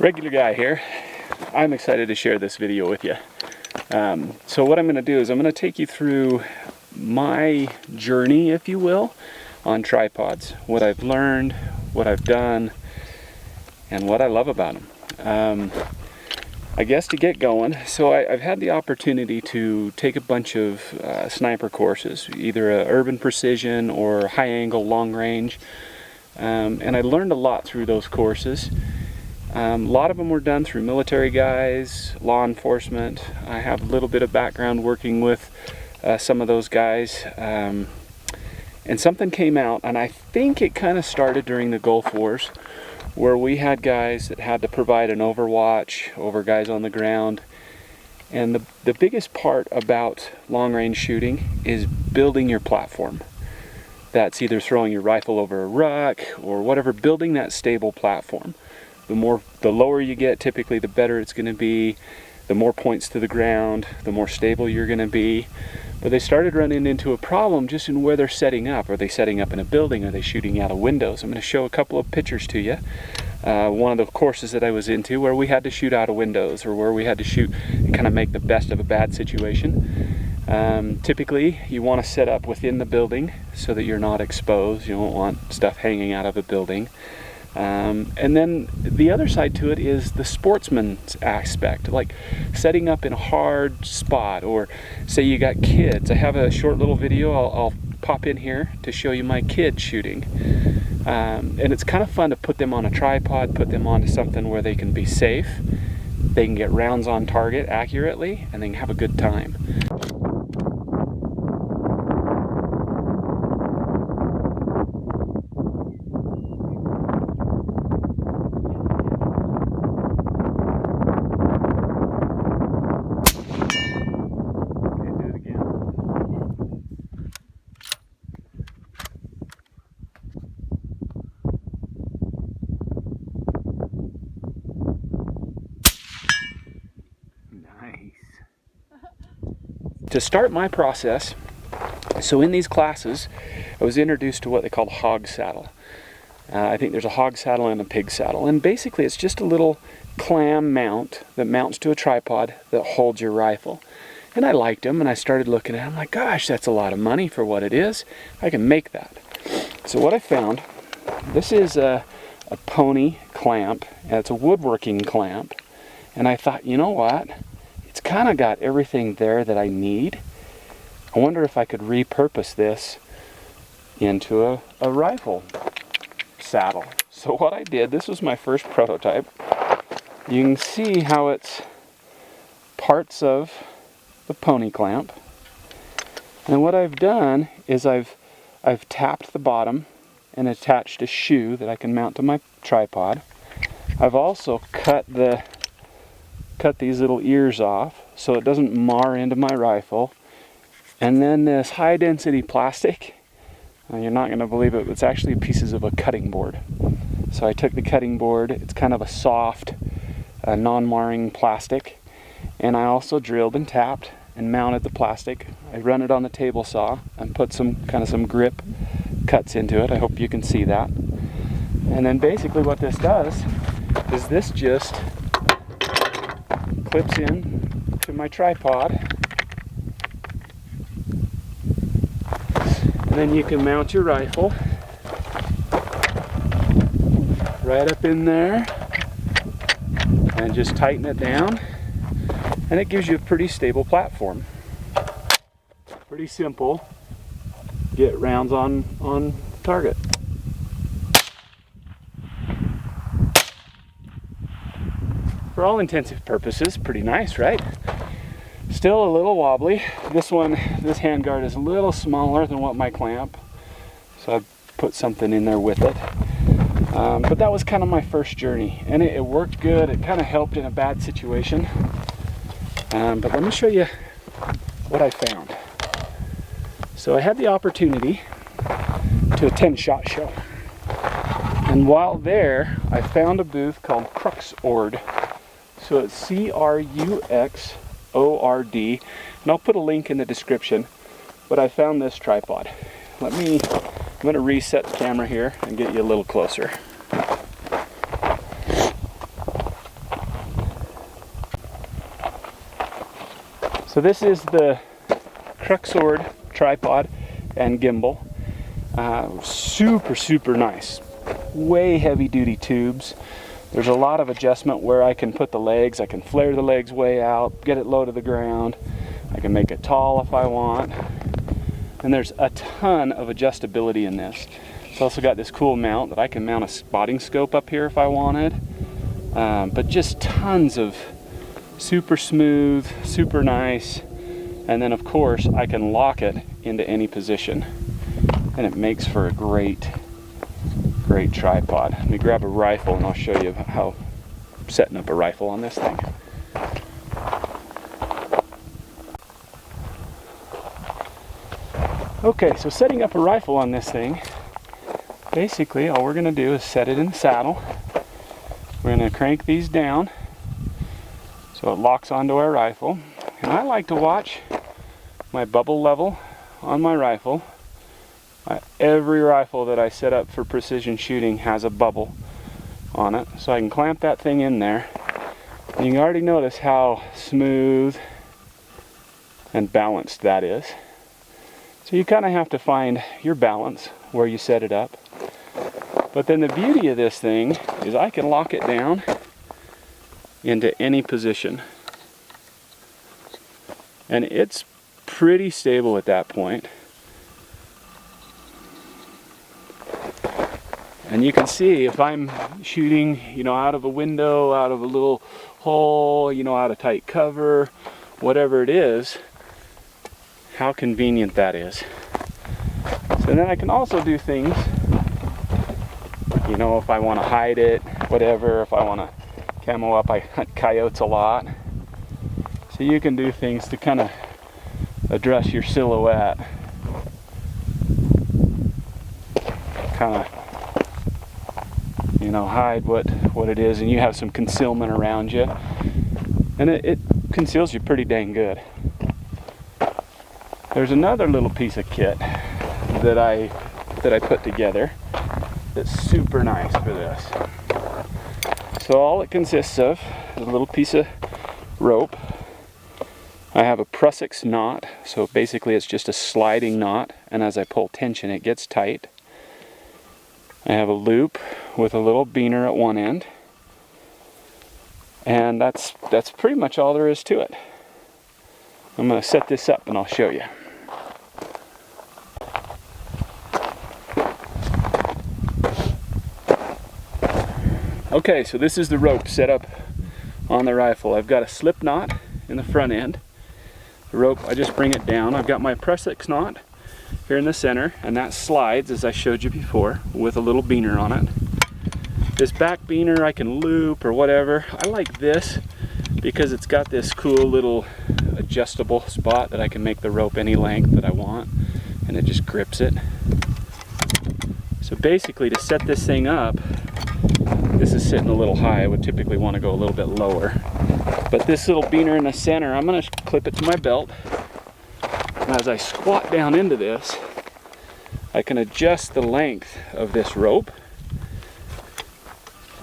Regular guy here. I'm excited to share this video with you. So what I'm going to do is I'm going to take you through my journey, if you will, on tripods. What I've learned, what I've done, and what I love about them. I guess to get going, so I've had the opportunity to take a bunch of sniper courses, either urban precision or high angle long range, and I learned a lot through those courses. A lot of them were done through military guys, law enforcement. I have a little bit of background working with some of those guys, and something came out, and I think it kind of started during the Gulf Wars, where we had guys that had to provide an overwatch over guys on the ground. And the biggest part about long-range shooting is building your platform. That's either throwing your rifle over a ruck or whatever, building that stable platform. The lower you get, typically the better it's going to be. The more points to the ground, the more stable you're going to be. But they started running into a problem just in where they're setting up. Are they setting up in a building? Are they shooting out of windows? I'm going to show a couple of pictures to you. One of the courses that I was into where we had to shoot out of windows, or where we had to shoot and kind of make the best of a bad situation. Typically, you want to set up within the building so that you're not exposed. You don't want stuff hanging out of a building. And then the other side to it is the sportsman's aspect, like setting up in a hard spot, or say you got kids. I have a short little video I'll pop in here to show you my kids shooting. And it's kind of fun to put them on a tripod, put them onto something where they can be safe, they can get rounds on target accurately, and they can have a good time. To start my process, so in these classes, I was introduced to what they call a hog saddle. I think there's a hog saddle and a pig saddle, and basically it's just a little clam mount that mounts to a tripod that holds your rifle. And I liked them, and I started looking at them, I'm like, gosh, that's a lot of money for what it is. I can make that. So what I found, this is a pony clamp, and it's a woodworking clamp, and I thought, you know what? It's kind of got everything there that I need. I wonder if I could repurpose this into a rifle saddle. So what I did, this was my first prototype. You can see how it's parts of the pony clamp. And what I've done is I've tapped the bottom and attached a shoe that I can mount to my tripod. I've also cut these little ears off so it doesn't mar into my rifle. And then this high density plastic, you're not going to believe it, but it's actually pieces of a cutting board. So I took the cutting board, it's kind of a soft, non-marring plastic, and I also drilled and tapped and mounted the plastic. I run it on the table saw and put some grip cuts into it. I hope you can see that. And then basically what this does is this just clips in to my tripod, and then you can mount your rifle right up in there and just tighten it down, and it gives you a pretty stable platform. Pretty simple. Get rounds on target. For all intents and purposes, pretty nice, right? Still a little wobbly. This handguard is a little smaller than what my clamp, so I put something in there with it. But that was kind of my first journey, and it worked good. It kind of helped in a bad situation. But let me show you what I found. So I had the opportunity to attend SHOT Show, and while there, I found a booth called Cruxord. So it's C-R-U-X-O-R-D, and I'll put a link in the description. But I found this tripod. I'm going to reset the camera here and get you a little closer. So this is the Cruxord tripod and gimbal. Super nice. Way heavy duty tubes. There's a lot of adjustment where I can put the legs. I can flare the legs way out, get it low to the ground. I can make it tall if I want. And there's a ton of adjustability in this. It's also got this cool mount that I can mount a spotting scope up here if I wanted. But just tons of super smooth, super nice. And then of course I can lock it into any position. And it makes for a great tripod. Let me grab a rifle and I'll show you how setting up a rifle on this thing. Okay, so setting up a rifle on this thing, basically all we're going to do is set it in the saddle. We're going to crank these down so it locks onto our rifle. And I like to watch my bubble level on my rifle. Every rifle that I set up for precision shooting has a bubble on it, so I can clamp that thing in there. And you can already notice how smooth and balanced that is. So you kind of have to find your balance where you set it up. But then the beauty of this thing is I can lock it down into any position. And it's pretty stable at that point. And you can see if I'm shooting, out of a window, out of a little hole, out of tight cover, whatever it is, how convenient that is. So then I can also do things, if I want to hide it, whatever, if I want to camo up, I hunt coyotes a lot. So you can do things to kind of address your silhouette. Kind of hide what it is, and you have some concealment around you, and it conceals you pretty dang good. There's another little piece of kit that I put together that's super nice for this. So all it consists of is a little piece of rope. I have a Prusik knot, so basically it's just a sliding knot, and as I pull tension it gets tight. I have a loop with a little beaner at one end, and that's pretty much all there is to it. I'm going to set this up and I'll show you. Okay, so this is the rope set up on the rifle. I've got a slip knot in the front end. The rope, I just bring it down. I've got my Prusik knot here in the center, and that slides, as I showed you before, with a little beaner on it. This back beaner I can loop or whatever. I like this because it's got this cool little adjustable spot that I can make the rope any length that I want, and it just grips it. So basically, to set this thing up, this is sitting a little high. I would typically want to go a little bit lower. But this little beaner in the center, I'm going to clip it to my belt. And as I squat down into this, I can adjust the length of this rope.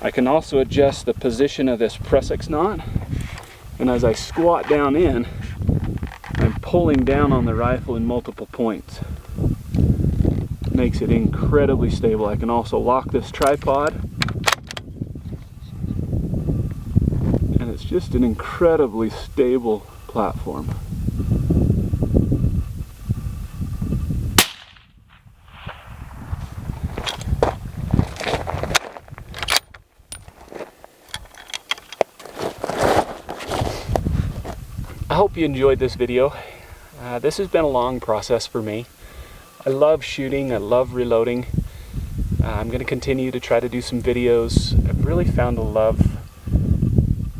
I can also adjust the position of this Prusik knot. And as I squat down in, I'm pulling down on the rifle in multiple points. Makes it incredibly stable. I can also lock this tripod. And it's just an incredibly stable platform. I hope you enjoyed this video. This has been a long process for me. I love shooting, I love reloading. I'm going to continue to try to do some videos. I've really found a love,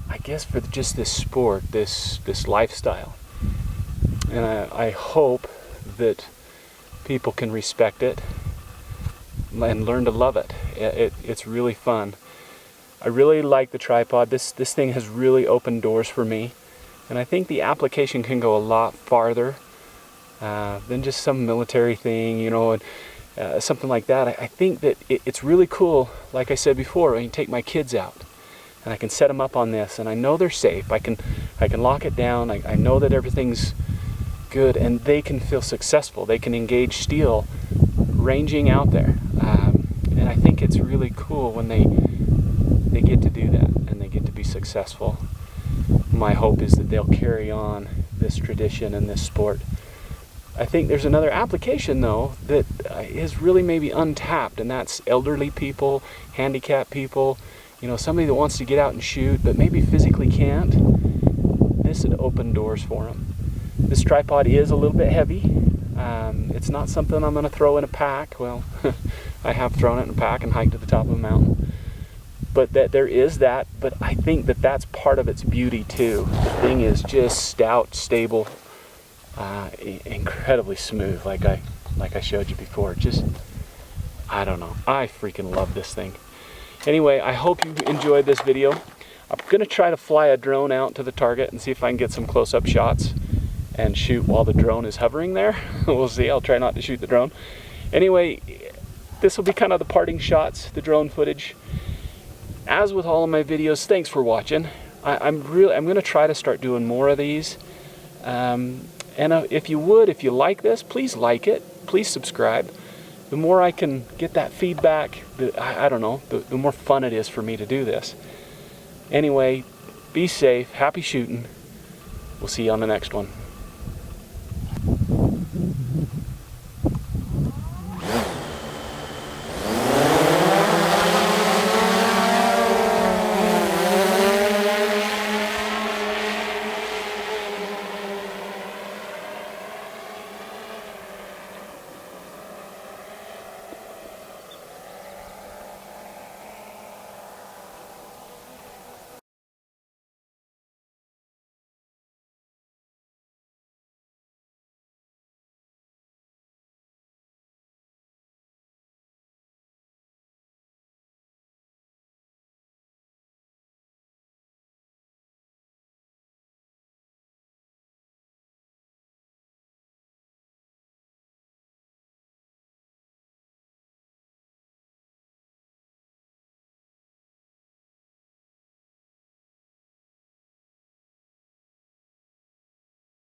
I guess, for just this sport, this lifestyle. And I hope that people can respect it and learn to love it. It's really fun. I really like the tripod. This thing has really opened doors for me. And I think the application can go a lot farther than just some military thing, and something like that. I think that it's really cool, like I said before, I can take my kids out and I can set them up on this, and I know they're safe. I can lock it down. I know that everything's good, and they can feel successful. They can engage steel ranging out there, and I think it's really cool when they get to do that and they get to be successful. My hope is that they'll carry on this tradition and this sport. I think there's another application though that is really maybe untapped, and that's elderly people, handicapped people, you know, somebody that wants to get out and shoot but maybe physically can't. This would open doors for them. This tripod is a little bit heavy. It's not something I'm going to throw in a pack. Well, I have thrown it in a pack and hiked to the top of a mountain. But that there is that, but I think that that's part of its beauty too. The thing is just stout, stable, incredibly smooth, like I showed you before. Just, I don't know, I freaking love this thing. Anyway, I hope you enjoyed this video. I'm gonna try to fly a drone out to the target and see if I can get some close-up shots and shoot while the drone is hovering there. We'll see. I'll try not to shoot the drone. Anyway, this will be kind of the parting shots, the drone footage. As with all of my videos, thanks for watching. I'm going to try to start doing more of these. And if you like this, please like it. Please subscribe. The more I can get that feedback, I don't know, the more fun it is for me to do this. Anyway, be safe. Happy shooting. We'll see you on the next one.